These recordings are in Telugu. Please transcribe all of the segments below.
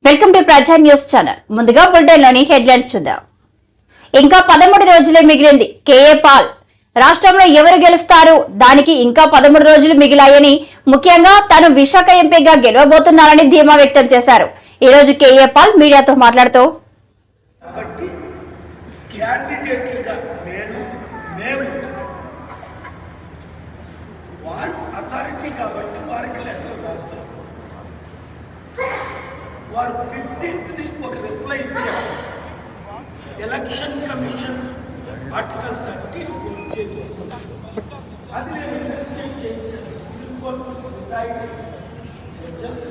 వెల్కమ్ టు ప్రజా న్యూస్ ఛానల్. ముందుగా బులెటిన్ లోని హెడ్లైన్స్ చూద్దాం. ఇంకా 13 రోజులే మిగిలింది. కేఏ పాల్ రాష్ట్రంలో ఎవరు గెలుస్తారు? దానికి ఇంకా 13 రోజులు మిగిలాయని, ముఖ్యంగా తాను విశాఖ ఎంపీగా గెలవబోతున్నారని ధీమా వ్యక్తం చేశారు. ఈ రోజు కేఏ పాల్ మీడియాతో మాట్లాడుతూ వారు 15th ఒక రిప్లై ఇచ్చారు. ఎలక్షన్ కమిషన్ ఆర్టికల్ 13 కోట్ చేసి అది నేను ఇన్వెస్టిగేట్ చేయించాను. Supreme court retired judges,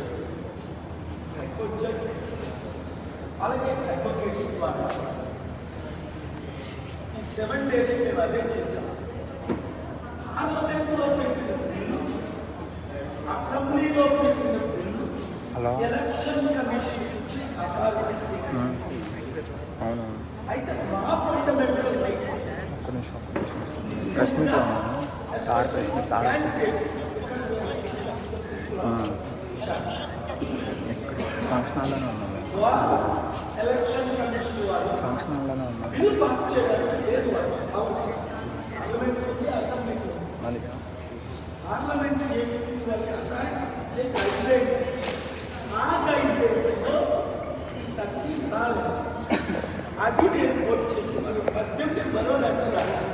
high court judge, అలాగే అడ్వకేట్స్ ద్వారా ఈ 7 days నేను అదే చేశాను. పార్లమెంట్లో పెట్టిన బిల్లు, అసెంబ్లీలో పెట్టిన బిల్లు, ఎలక్షన్ కమిషన్ నుంచి అథారిటీస్ అయితే మా ఫండమెంటల్ రైట్స్ ఎలక్షన్ కమిషన్ వారు బిల్ పాస్ చేయడానికి లేదు. పార్లమెంట్ ఏమి ఇచ్చింది వాళ్ళకి అథారిటీస్ ఇచ్చే గైడ్లైన్స్ ఇచ్చి ఆ గైడ్లైన్స్లో ఈ 13 రాలేదు. అది నేను కోట్ చేసి మరి 18 మరో లెటర్ రాశాను.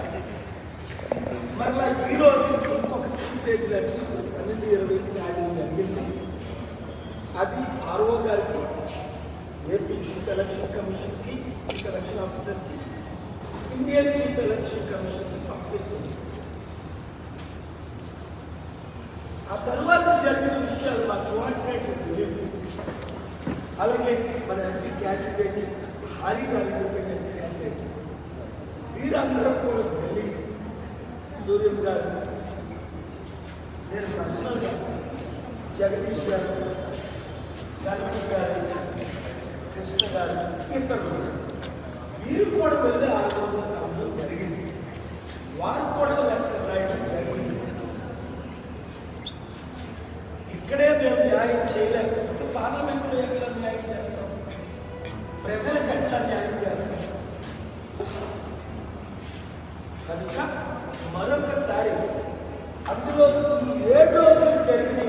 మరలా ఈ రోజు ఇంకొక 3 పేజ్ లెటర్ 12-20 రాయడం జరిగింది. అది ఆర్ఓ గారికి, ఏపీ చీఫ్ ఎలక్షన్ కమిషన్కి, చీఫ్ ఎలక్షన్ ఆఫీసర్కి, ఇండియన్ చీఫ్ ఎలక్షన్ కమిషన్కి పంపిస్తుంది. ఆ తర్వాత జరిగిన విషయాలు మా కోఆర్డినేటర్ తెలియదు. అలాగే మన ఎంపీ క్యాండిడేట్ హారీ గారు, ఇండిపెండెంట్ క్యాండిడేట్, వీరందరూ కూడా వెళ్ళి సూర్యం గారు, నేను పర్సనల్గా జగదీష్ గారు, గణపతి గారు, కృష్ణ గారు, ఇతరులు వీరు కూడా వెళ్ళి ఆందోళన కాలంలో జరిగింది. వారు కూడా లెటర్ రాయడం జరిగింది. ఇక్కడే మేము న్యాయం చేయలేకపోతే పార్లమెంట్లో ఎక్కడ న్యాయం చేస్తాం? ప్రజలకు ఎట్లా న్యాయం చేస్తాం? కనుక మరొకసారి అందులో ఈ 7 రోజులు జరిగిన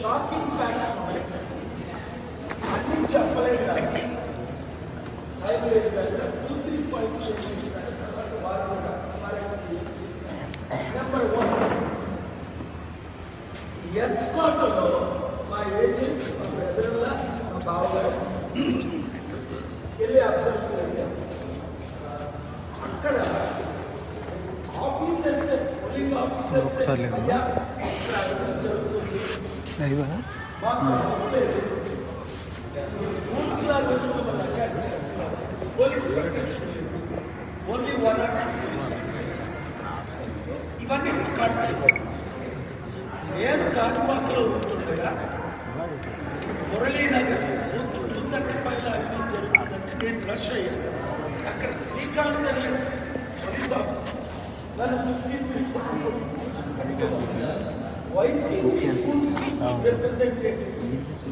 షాకింగ్ ఫ్యాక్ట్స్ ఉన్నాయి. అన్నీ చెప్పలేదు కానీ టైం లేదు కనుక 2-3 పాయింట్స్ తర్వాత వారు కూడా నెంబర్ 1, ఎస్కాట్లో మా ఏజెంట్, మా బ్రదర్లా, మా బావగారు వెళ్ళి అబ్జర్వ్ చేశాం. అక్కడ ఆఫీసర్స్, పోలింగ్ ఆఫీసర్స్ అయ్యా జరుగుతుంది, మాకు లేదు, రూల్స్ లాగా వచ్చి మమ్మల్ని అటాక్ చేస్తున్నారు, పోలీస్ ప్రొటెక్షన్ లేదు, ఓన్లీ 1 or 2 పోలీస్ ఆఫీసర్స్. ఇవన్నీ రికార్డ్ చేశాం. నేను గాజువాకలో ఉంటుండగా మురళీనగర్ 235లో అన్నీ జరుగుతుందంటే నేను రష్ అయ్యాను. అక్కడ శ్రీకాంత్ అనే పోలీస్ ఆఫీసర్ నన్ను 15 minutes YCP representatives.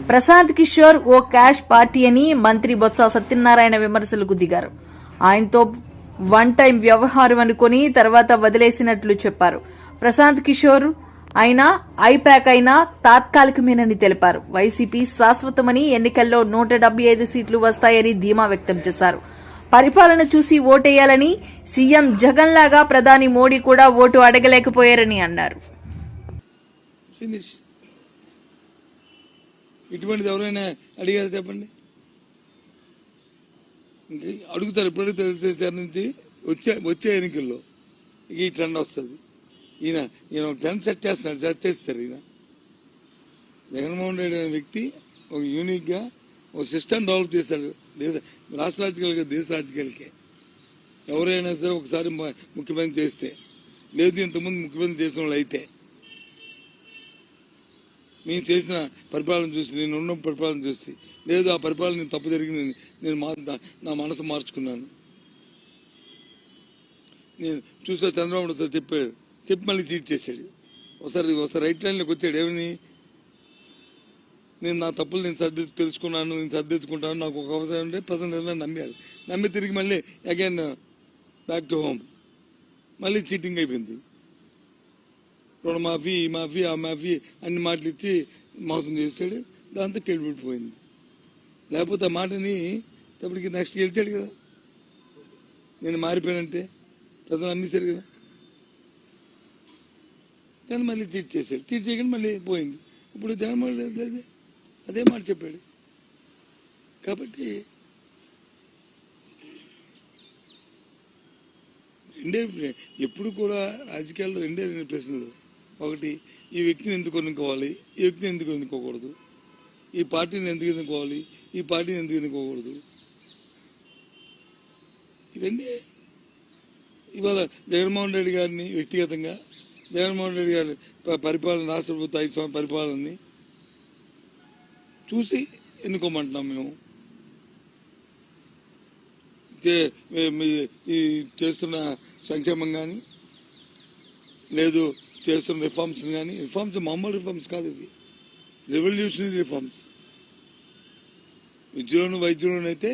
Prashant Kishor ఓ క్యాష్ పార్టీ అని మంత్రి బొత్స సత్యనారాయణ విమర్శలకు దిగారు. ఆయనతో 1 టైం వ్యవహారం అనుకుని తర్వాత వదిలేసినట్లు చెప్పారు. ప్రశాంత్ కిషోర్ అయినా ఐపాక్ అయినా తాత్కాలికమేనని తెలిపారు. వైసీపీ శాశ్వతమని, ఎన్నికల్లో 175 సీట్లు వస్తాయని ధీమా వ్యక్తం చేశారు. పరిపాలన చూసి ఓటేయాలని, సీఎం జగన్ లాగా ప్రధాని మోడీ కూడా ఓటు అడగలేకపోయారని అన్నారు. ఇటువంటిది ఎవరైనా అడిగారు చెప్పండి? అడుగుతారు. ఇప్పుడు నుంచి వచ్చే ఎన్నికల్లో ఈ ట్రెండ్ వస్తుంది. ఈయన ట్రెండ్ సెట్ చేస్తారు. ఈయన జగన్మోహన్ రెడ్డి అనే వ్యక్తి ఒక యూనిక్ గా ఒక సిస్టమ్ డెవలప్ చేశాడు. రాష్ట్ర రాజకీయాలకి, దేశ రాజకీయాలకే. ఎవరైనా సరే ఒకసారి ముఖ్యమంత్రి చేస్తే, లేదు ఇంతకుముందు ముఖ్యమంత్రి చేసిన వాళ్ళు అయితే, మేము చేసిన పరిపాలన చూసి, నేను ఉన్న పరిపాలన చూసి, లేదు ఆ పరిపాలన తప్పు జరిగింది, నేను నా మనసు మార్చుకున్నాను. నేను చూసా చంద్రబాబు నాయుడు చెప్పాడు, చెప్పి మళ్ళీ చీట్ చేశాడు. ఒకసారి రైట్ లైన్లోకి వచ్చాడు. ఏమని నేను నా తప్పులు నేను తెలుసుకున్నాను, నేను సర్దిద్దుకుంటాను, నాకు ఒక అవసరం ఉంటే ప్రజలు నిర్ణయం నమ్మారు. నమ్మి తిరిగి మళ్ళీ అగైన్ బ్యాక్ టు హోమ్. మళ్ళీ చీటింగ్ అయిపోయింది. రుణమాఫీ, ఈ మాఫీ, ఆ మాఫీ అన్ని మాటలు ఇచ్చి మోసం చేశాడు. దాంతో కెళ్ళిపెట్టిపోయింది. లేకపోతే ఆ మాటని అప్పటికి నెక్స్ట్ గెలిచాడు కదా. నేను మారిపోయానంటే ప్రజలు నమ్మేశారు కదా. కానీ మళ్ళీ చీట్ చేశాడు. చీట్ చేయకుండా మళ్ళీ పోయింది. ఇప్పుడు జగన్మోహన్ రెడ్డి అదే మాట చెప్పాడు. కాబట్టి ఎప్పుడు కూడా రాజకీయాల్లో రెండే ప్రశ్నలు. ఒకటి, ఈ వ్యక్తిని ఎందుకు ఎన్నుకోవాలి, ఈ వ్యక్తిని ఎందుకు ఎన్నుకోకూడదు, ఈ పార్టీని ఎందుకు ఎన్నుకోవాలి, ఈ పార్టీని ఎందుకు ఎన్నుకోకూడదు. ఇదండి ఇవాళ జగన్మోహన్ రెడ్డి గారిని వ్యక్తిగతంగా, జగన్మోహన్ రెడ్డి గారి పరిపాలన, రాష్ట్ర ప్రభుత్వ 5 సంవత్సరాల పరిపాలనని చూసి ఎన్నుకోమంటున్నాం మేము. ఈ చేస్తున్న సంక్షేమం కానీ, లేదు చేస్తున్న రిఫార్మ్స్ కానీ, రిఫార్మ్స్ మామూలు రిఫార్మ్స్ కాదు, ఇవి రెవల్యూషనరీ రిఫార్మ్స్. విద్యలోను వైద్యులను అయితే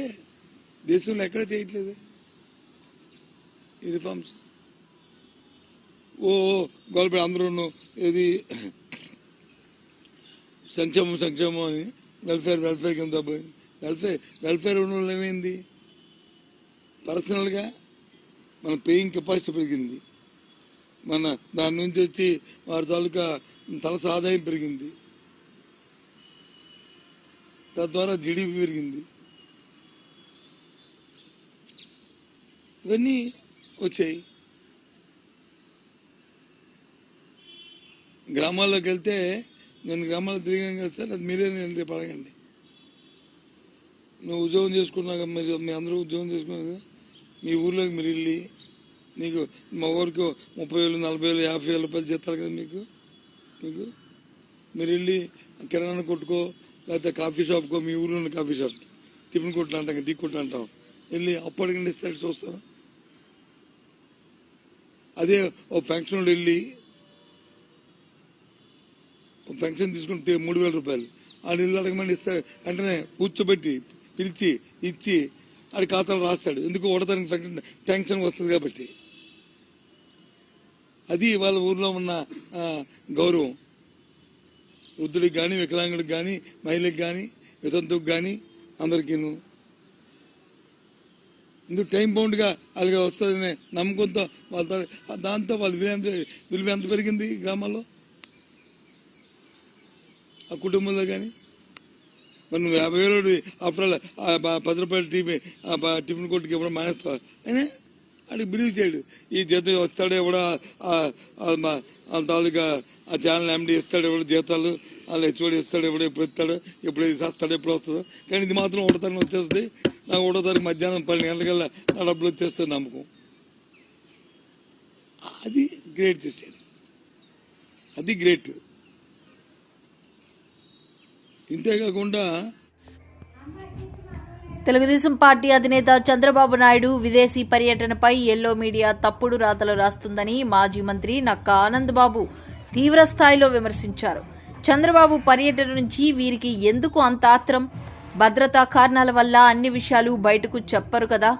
దేశంలో ఎక్కడ చేయట్లేదు ఈ రిఫార్మ్స్. గవర్నమెంట్ అందరూ ఇది సంక్షేమం అని వెల్ఫేర్ కింద వెల్ఫేర్ ఉండడం ఏమైంది? పర్సనల్గా మన పేయింగ్ కెపాసిటీ పెరిగింది. మన దాని నుంచి వచ్చి వారి తాలూకా తలస ఆదాయం పెరిగింది. తద్వారా జీడిపి పెరిగింది. ఇవన్నీ వచ్చాయి. గ్రామాల్లోకి వెళ్తే, నేను గ్రామాల్లో తిరిగాను కదా సార్, అది మీరే రేపు అడగండి. నువ్వు ఉద్యోగం చేసుకున్నాక మీరు మీ అందరూ ఉద్యోగం చేసుకున్నారు కదా, మీ ఊర్లోకి మీరు వెళ్ళి, నీకు మా ఊరికి 30,000, 40,000, 50,000 రూపాయలు జీతాలు కదా మీకు. మీరు వెళ్ళి కిరాణా కొట్టుకో, లేకపోతే కాఫీ షాప్కో, మీ ఊర్లో ఉన్న కాఫీ షాప్, టిఫిన్ కొట్లు అంటాం, టీ కొట్లు అంటాం, వెళ్ళి అప్పు అడగండి, ఇస్తాడు చూస్తాను. అదే ఓ పెన్షన్ వెళ్ళి పెన్షన్ తీసుకుంటే 3,000 రూపాయలు ఆడు ఇల్లు అడగమని ఇస్తాడు. వెంటనే కూర్చోబెట్టి పిలిచి ఇచ్చి ఆడి ఖాతాలు రాస్తాడు. ఎందుకు ఓడతానికి టెన్షన్ వస్తుంది కాబట్టి. అది వాళ్ళ ఊర్లో ఉన్న గౌరవం. వృద్ధుడికి కానీ, వికలాంగుడికి కానీ, మహిళకి కానీ, వితంతువుకి కానీ అందరికీను. ఇందుకు టైం బౌండ్గా వాళ్ళకి వస్తుందనే నమ్మకంతో వాళ్ళ దాంతో వాళ్ళ విలువ ఎంత పెరిగింది గ్రామాల్లో, ఆ కుటుంబంలో కానీ. మరి నువ్వు 50,000 అప్పుడు 10 రూపాయల టిఫిన్ కొట్టుకి ఇవ్వడం మానేస్తావు. అయినా ఆడికి బిలీవ్ చేయడు. ఈ జీతం వస్తాడు ఎవడో, తాలూకా ఆ ఛానల్ ఎండి ఇస్తాడు ఎవడో జీతాలు, వాళ్ళు హెచ్ఓడి ఇస్తాడు ఎవడో, ఎప్పుడు ఇస్తాడు, ఎప్పుడు ఇస్తాడు, ఎప్పుడు వస్తుందో. కానీ ఇది మాత్రం 1వ తారీఖు వచ్చేస్తుంది. నాకు 1వ తారీఖు మధ్యాహ్నం 12 గంటలకల్లా నా డబ్బులు వచ్చేస్తుంది నమ్మకం. అది గ్రేట్ చేశాడు. అది గ్రేట్. ఇంతేకాకుండా తెలుగుదేశం పార్టీ అధినేత చంద్రబాబు నాయుడు విదేశీ పర్యటనపై ఎల్లో మీడియా తప్పుడు రాతలు రాస్తుందని మాజీ మంత్రి నక్కా ఆనందబాబు తీవ్ర స్థాయిలో విమర్శించారు. చంద్రబాబు పర్యటన నుంచి వీరికి ఎందుకు అంత ఆత్రం? భద్రతా కారణాల వల్ల అన్ని విషయాలు బయటకు చెప్పరు కదా.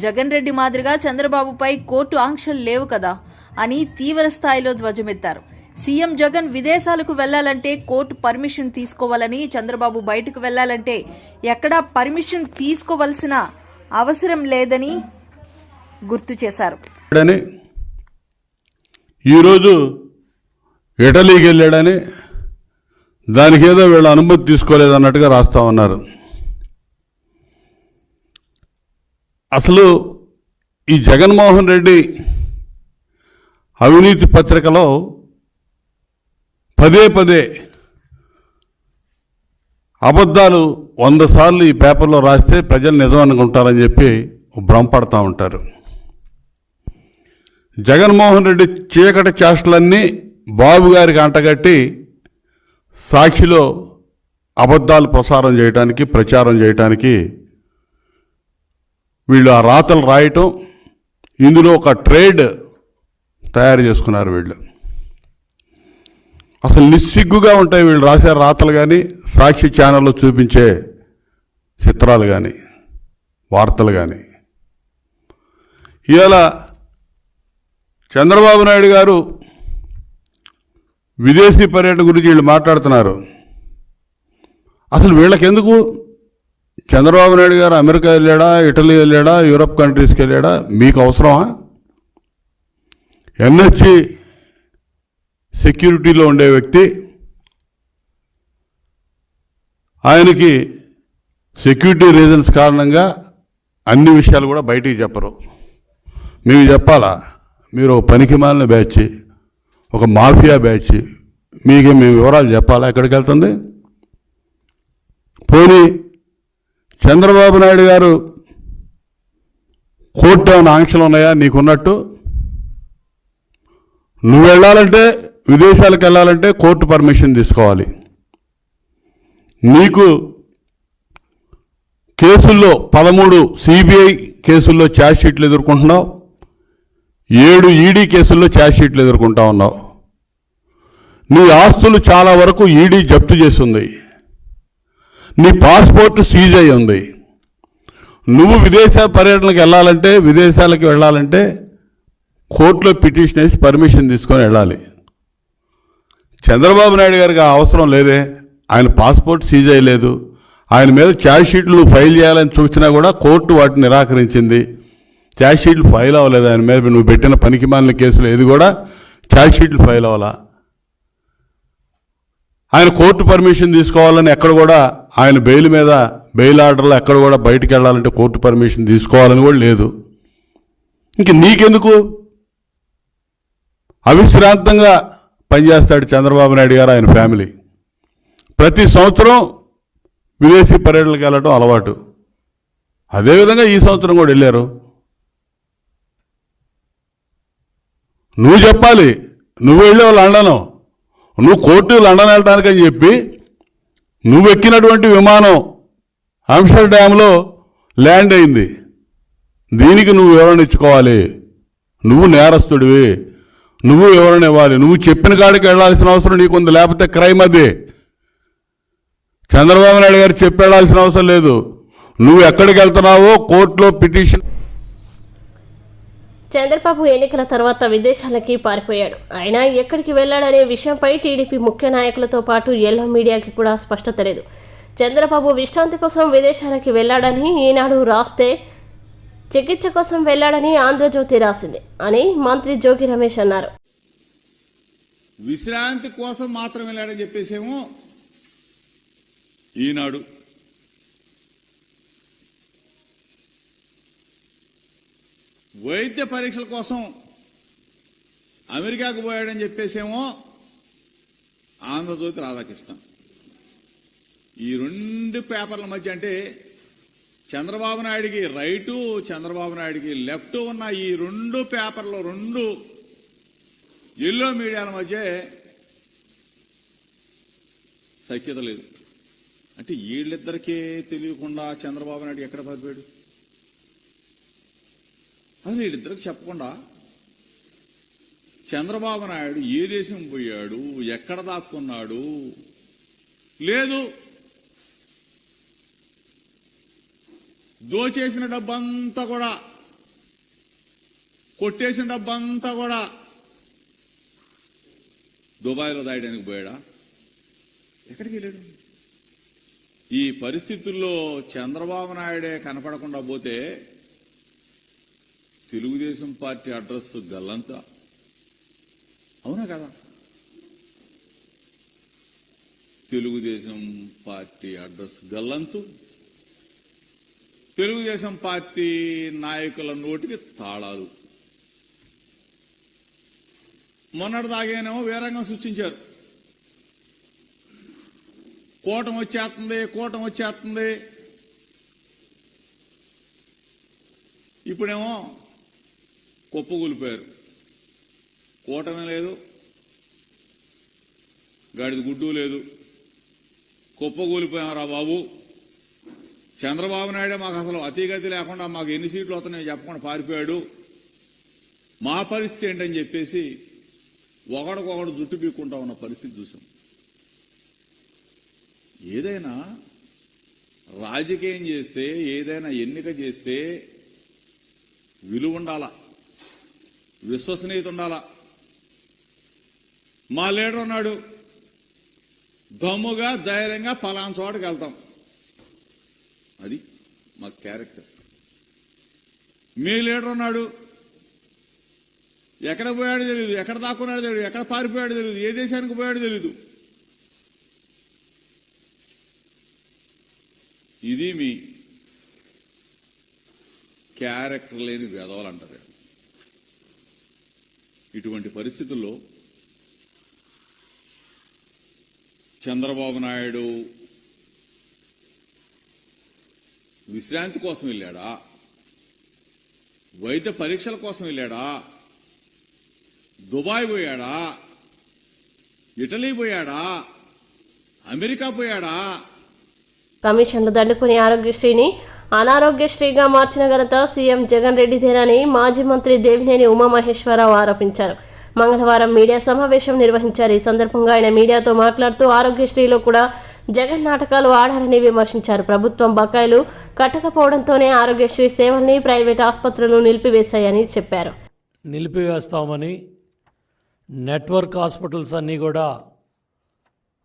జగన్ రెడ్డి మాదిరిగా చంద్రబాబుపై కోర్టు ఆంక్షలు లేవు కదా అని తీవ్ర స్థాయిలో ధ్వజమెత్తారు. సీఎం జగన్ విదేశాలకు వెళ్లాలంటే కోర్టు పర్మిషన్ తీసుకోవాలని, చంద్రబాబు బయటకు వెళ్లాలంటే ఎక్కడా పర్మిషన్ తీసుకోవాల్సిన అవసరం లేదని గుర్తు చేశారు. ఈరోజు ఇటలీకి వెళ్ళాడని దానికి ఏదో వీళ్ళు అనుమతి తీసుకోలేదన్నట్టుగా రాస్తా ఉన్నారు. అసలు ఈ జగన్మోహన్ రెడ్డి అవినీతి పత్రికలో పదే అబద్ధాలు 100 సార్లు ఈ పేపర్లో రాస్తే ప్రజలు నిజం అనుకుంటారని చెప్పి భ్రమపడతా ఉంటారు. జగన్మోహన్ రెడ్డి చీకటి చేష్టలన్నీ బాబు గారికి అంటగట్టి సాక్షిలో అబద్ధాలు ప్రచారం చేయటానికి వీళ్ళు ఆ రాతలు రాయటం, ఇందులో ఒక ట్రేడ్ తయారు చేసుకున్నారు వీళ్ళు. అసలు నిస్సిగ్గుగా ఉంటాయి వీళ్ళు రాసే రాతలు కానీ సాక్షి ఛానల్లో చూపించే చిత్రాలు కానీ వార్తలు కానీ. ఇవాళ చంద్రబాబు నాయుడు గారు విదేశీ పర్యటన గురించి వీళ్ళు మాట్లాడుతున్నారు. అసలు వీళ్ళకెందుకు? చంద్రబాబు నాయుడు గారు అమెరికా వెళ్ళాడా, ఇటలీ వెళ్ళాడా, యూరప్ కంట్రీస్కి వెళ్ళాడా? మీకు అవసరమా? ఎన్హెచ్సి సెక్యూరిటీలో ఉండే వ్యక్తి, ఆయనకి సెక్యూరిటీ రీజన్స్ కారణంగా అన్ని విషయాలు కూడా బయటికి చెప్పరు. మీకు చెప్పాలా? మీరు ఒక పనికిమాలిన బ్యాచ్, ఒక మాఫియా బ్యాచ్, మీకే మేము వివరాలు చెప్పాలా ఎక్కడికి వెళ్తుంది? పోనీ చంద్రబాబు నాయుడు గారు కోర్టు ఏమైనా ఆంక్షలు ఉన్నాయా నీకున్నట్టు? నువ్వు వెళ్ళాలంటే, విదేశాలకు వెళ్ళాలంటే కోర్టు పర్మిషన్ తీసుకోవాలి. నీకు కేసుల్లో 13 సిబిఐ కేసుల్లో ఛార్జ్ షీట్లు ఎదుర్కొంటున్నావు, 7 ఈడీ కేసుల్లో ఛార్జ్ షీట్లు ఎదుర్కొంటా ఉన్నావు. నీ ఆస్తులు చాలా వరకు ఈడీ జప్తు చేసింది, నీ పాస్పోర్ట్ సీజ్ అయి ఉంది. నువ్వు విదేశ పర్యటనకు వెళ్ళాలంటే, విదేశాలకు వెళ్ళాలంటే కోర్టులో పిటిషన్ వేసి పర్మిషన్ తీసుకొని వెళ్ళాలి. చంద్రబాబు నాయుడు గారికి ఆ అవసరం లేదే. ఆయన పాస్పోర్ట్ సీజ్ అయ్యలేదు, ఆయన మీద ఛార్జ్ షీట్లు ఫైల్ చేయాలని చూసినా కూడా కోర్టు వాటిని నిరాకరించింది. ఛార్జ్ షీట్లు ఫైల్ అవ్వలేదు ఆయన మీద. నువ్వు పెట్టిన పనికిమాలిన కేసులు ఏది కూడా ఛార్జ్ షీట్లు ఫైల్ అవ్వాలా. ఆయన కోర్టు పర్మిషన్ తీసుకోవాలని ఎక్కడ కూడా, ఆయన బెయిల్ మీద బెయిల్ ఆర్డర్లో ఎక్కడ కూడా బయటికి వెళ్ళాలంటే కోర్టు పర్మిషన్ తీసుకోవాలని కూడా లేదు. ఇంక నీకెందుకు? అవిశ్రాంతంగా పనిచేస్తాడు చంద్రబాబు నాయుడు గారు, ఆయన ఫ్యామిలీ. ప్రతి సంవత్సరం విదేశీ పర్యటనలకు వెళ్ళడం అలవాటు. అదేవిధంగా ఈ సంవత్సరం కూడా వెళ్ళారు. నువ్వు చెప్పాలి, నువ్వు వెళ్ళావు లండను, నువ్వు కోర్టు లండన్ వెళ్ళడానికని చెప్పి నువ్వు ఎక్కినటువంటి విమానం ఆమ్స్టర్డామ్లో ల్యాండ్ అయింది. దీనికి నువ్వు వివరణ ఇచ్చుకోవాలి. నువ్వు నేరస్తుడివి, నువ్వు వివరణ ఇవ్వాలి. నువ్వు చెప్పిన కాడికి వెళ్లాల్సిన అవసరం నీకుంది, లేకపోతే క్రైమ్ అది. చంద్రబాబు నాయుడు గారు చెప్పి వెళ్లాల్సిన అవసరం లేదు. నువ్వు ఎక్కడికి వెళ్తున్నావో కోర్టులో పిటిషన్. చంద్రబాబు ఎన్నికల తర్వాత విదేశాలకి పారిపోయాడు. ఆయన ఎక్కడికి వెళ్లాడనే విషయంపై టీడీపీ ముఖ్య నాయకులతో పాటు ఎల్లో మీడియాకి కూడా స్పష్టత లేదు. చంద్రబాబు విశ్రాంతి కోసం విదేశాలకి వెళ్లాడని ఈనాడు రాస్తే, చికిత్స కోసం వెళ్లాడని ఆంధ్రజ్యోతి రాసింది అని మంత్రి జోగి రమేష్ అన్నారు. విశ్రాంతి కోసం మాత్రం వెళ్ళాడని చెప్పేసేమో ఈనాడు, వైద్య పరీక్షల కోసం అమెరికాకు పోయాడని చెప్పేసేమో ఆంధ్రజ్యోతి రాధాకృష్ణ. ఈ 2 పేపర్ల మధ్య, అంటే చంద్రబాబు నాయుడికి రైటు, చంద్రబాబు నాయుడికి లెఫ్ట్ ఉన్న ఈ 2 పేపర్లు, 2 ఎల్లో మీడియాల మధ్య సఖ్యత లేదు. అంటే వీళ్ళిద్దరికే తెలియకుండా చంద్రబాబు నాయుడు ఎక్కడ పారిపోయాడు? అసలు వీళ్ళిద్దరికి చెప్పకుండా చంద్రబాబు నాయుడు ఏ దేశం పోయాడు, ఎక్కడ దాక్కున్నాడు లేదు. దోచేసిన డబ్బంతా కూడా, కొట్టేసిన డబ్బంతా కూడా దుబాయ్లో దాయడానికి పోయాడా? ఎక్కడికి వెళ్ళాడు? ఈ పరిస్థితుల్లో చంద్రబాబు నాయుడే కనపడకుండా పోతే తెలుగుదేశం పార్టీ అడ్రస్ గల్లంతా. అవునా కదా? తెలుగుదేశం పార్టీ అడ్రస్ గల్లంతు, తెలుగుదేశం పార్టీ నాయకుల నోటికి తాళాలు. మొన్నటిదాకేనేమో వీరంగం సృష్టించారు. కూటమి వచ్చేస్తుంది, కూటమి వచ్చేస్తుంది. ఇప్పుడేమో కుప్పగూలిపోయారు. కూటమి లేదు, గాడిద గుడ్డు లేదు, కుప్పగూలిపోయారా బాబు. చంద్రబాబు నాయుడే మాకు అసలు అతిగతి లేకుండా మాకు ఎన్ని సీట్లు వస్తున్నాయో చెప్పకుండా పారిపోయాడు, మా పరిస్థితి ఏంటని చెప్పేసి ఒకడికొకడు జుట్టు పీక్కుంటా ఉన్న పరిస్థితి చూసాం. ఏదైనా రాజకీయం చేస్తే, ఏదైనా ఎన్నిక చేస్తే విలువ ఉండాలా, విశ్వసనీయత ఉండాలా. మా లీడర్ ఉన్నాడు, దమ్ముగా ధైర్యంగా పలానా చోటుకి వెళ్తాం, అది మా క్యారెక్టర్. మీ లీడర్ ఉన్నాడు, ఎక్కడ పోయాడో తెలియదు, ఎక్కడ దాక్కున్నాడో తెలియదు, ఎక్కడ పారిపోయాడో తెలియదు, ఏ దేశానికి పోయాడో తెలియదు. ఇది మీ క్యారెక్టర్ లేని వేదవాళ్ళు అంటారు. ఇటువంటి పరిస్థితుల్లో చంద్రబాబు నాయుడు విశ్రాంతి కోసం వెళ్ళాడా, వైద్య పరీక్షల కోసం వెళ్ళాడా, దుబాయ్ పోయాడా, ఇటలీ పోయాడా, అమెరికా పోయాడా? కమిషన్లు దండుకుని ఆరోగ్యశ్రీని అనారోగ్యశ్రీగా మార్చిన ఘనత సీఎం జగన్ రెడ్డిదేనని మాజీ మంత్రి దేవినేని ఉమామహేశ్వరరావు ఆరోపించారు. మంగళవారం మీడియా సమావేశం నిర్వహించారు. ఈ సందర్భంగా ఆయన మీడియాతో మాట్లాడుతూ ఆరోగ్యశ్రీలో కూడా జగన్ నాటకాలు ఆడారని విమర్శించారు. ప్రభుత్వం బకాయిలు కట్టకపోవడంతోనే ఆరోగ్యశ్రీ సేవల్ని ప్రైవేట్ ఆసుపత్రులు నిలిపివేశాయని చెప్పారు. నిలిపివేస్తామని నెట్వర్క్ హాస్పిటల్స్ అన్నీ కూడా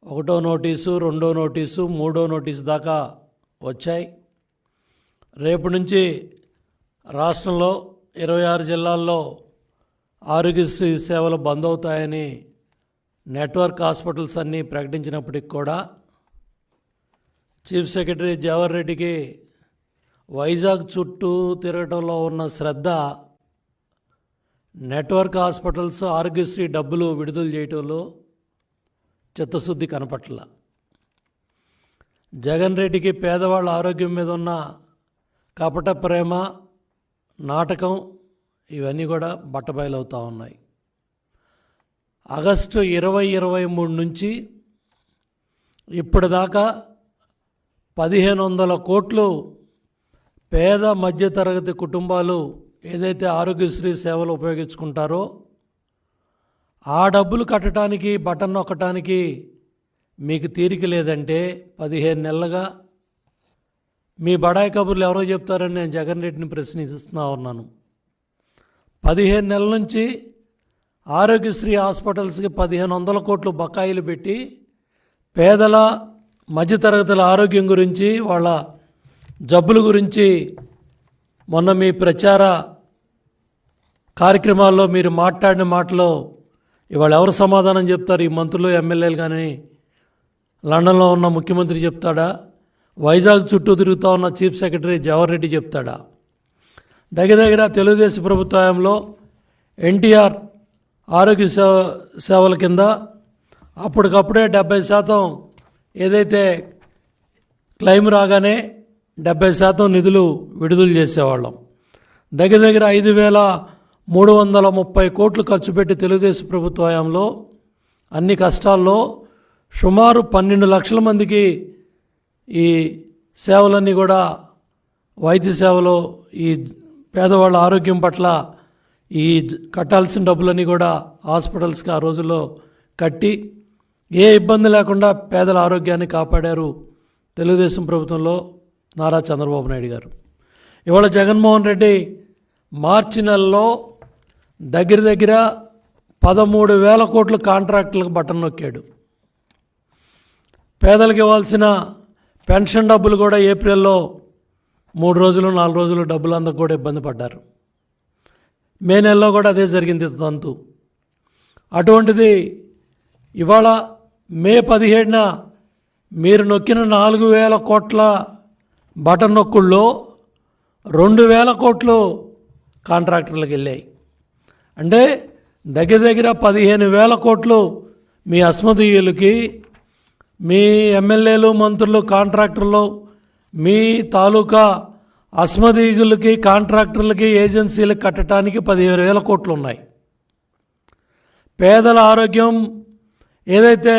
1వ నోటీసు, 2వ నోటీసు, 3వ నోటీసు దాకా వచ్చాయి. రేపు నుంచి రాష్ట్రంలో 26 జిల్లాల్లో ఆరోగ్యశ్రీ సేవలు బంద్ అవుతాయని నెట్వర్క్ హాస్పిటల్స్ అన్నీ ప్రకటించినప్పటికి కూడా చీఫ్ సెక్రటరీ జవహర్ రెడ్డికి వైజాగ్ చుట్టూ తిరగటంలో ఉన్న శ్రద్ధ నెట్వర్క్ హాస్పిటల్స్ ఆరోగ్యశ్రీ డబ్బులు విడుదల చేయటంలో చిత్తశుద్ధి కనపట్ల. జగన్ రెడ్డికి పేదవాళ్ళ ఆరోగ్యం మీద ఉన్న కపట ప్రేమ, నాటకం ఇవన్నీ కూడా బట్టబయలవుతూ ఉన్నాయి. ఆగస్టు 2023 నుంచి ఇప్పటిదాకా 1500 కోట్లు పేద మధ్యతరగతి కుటుంబాలు ఏదైతే ఆరోగ్యశ్రీ సేవలు ఉపయోగించుకుంటారో ఆ డబ్బులు కట్టడానికి, బటన్ నొక్కటానికి మీకు తీరిక లేదంటే 15 నెలలుగా మీ బడాయి కబుర్లు ఎవరో చెప్తారని నేను జగన్ రెడ్డిని ప్రశ్నిస్తున్నా ఉన్నాను. 15 నెలల నుంచి ఆరోగ్యశ్రీ హాస్పిటల్స్కి 1500 కోట్లు బకాయిలు పెట్టి పేదల మధ్యతరగతుల ఆరోగ్యం గురించి, వాళ్ళ జబ్బుల గురించి మొన్న మీ ప్రచార కార్యక్రమాల్లో మీరు మాట్లాడిన మాటలో ఇవాళ ఎవరు సమాధానం చెప్తారు? ఈ మంత్రులు, ఎమ్మెల్యేలు కానీ లండన్లో ఉన్న ముఖ్యమంత్రి చెప్తాడా? వైజాగ్ చుట్టూ తిరుగుతూ ఉన్న చీఫ్ సెక్రటరీ జవహర్ రెడ్డి చెప్తాడా? దగ్గర తెలుగుదేశం ప్రభుత్వంలో ఎన్టీఆర్ ఆరోగ్య సేవల కింద అప్పటికప్పుడే 70% ఏదైతే క్లెయిమ్ రాగానే 70% నిధులు విడుదల చేసేవాళ్ళం. దగ్గర 5,330 కోట్లు ఖర్చు పెట్టి తెలుగుదేశం ప్రభుత్వంలో అన్ని కష్టాల్లో సుమారు 12 లక్షల మందికి ఈ సేవలన్నీ కూడా, వైద్య సేవలు, ఈ పేదవాళ్ళ ఆరోగ్యం పట్ల ఈ కట్టాల్సిన డబ్బులన్నీ కూడా హాస్పిటల్స్కి ఆ రోజుల్లో కట్టి ఏ ఇబ్బంది లేకుండా పేదల ఆరోగ్యాన్ని కాపాడారు తెలుగుదేశం ప్రభుత్వంలో నారా చంద్రబాబు నాయుడు గారు. ఇవాళ జగన్మోహన్ రెడ్డి మార్చి నెలలో దగ్గర 13,000 కోట్లు కాంట్రాక్టులకు బటన్ నొక్కాడు. పేదలకు ఇవ్వాల్సిన పెన్షన్ డబ్బులు కూడా ఏప్రిల్లో 3 రోజులు 4 రోజులు డబ్బులు అందకు కూడా ఇబ్బంది పడ్డారు. మే నెలలో కూడా అదే జరిగింది తంతు. అటువంటిది ఇవాళ మే 17న మీరు నొక్కిన 4,000 కోట్ల బటన్ నొక్కుల్లో 2,000 కోట్లు కాంట్రాక్టర్లకు వెళ్ళాయి. అంటే దగ్గర 15,000 కోట్లు మీ అస్మదీయులకి, మీ ఎమ్మెల్యేలు, మంత్రులు, కాంట్రాక్టర్లు, మీ తాలూకా అస్మదీయులకి, కాంట్రాక్టర్లకి, ఏజెన్సీలకు కట్టడానికి 15,000 కోట్లు ఉన్నాయి. పేదల ఆరోగ్యం ఏదైతే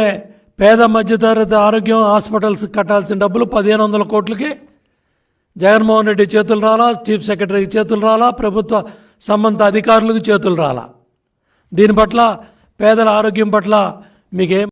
పేద మధ్యతరగతి ఆరోగ్యం హాస్పిటల్స్కి కట్టాల్సిన డబ్బులు 1,500 కోట్లకి జగన్మోహన్ రెడ్డి చేతులు రాలా, చీఫ్ సెక్రటరీకి చేతులు రాలా, ప్రభుత్వ సంబంధిత అధికారులకు చేతులు రాలా. దీని పట్ల పేదల ఆరోగ్యం పట్ల మీకేం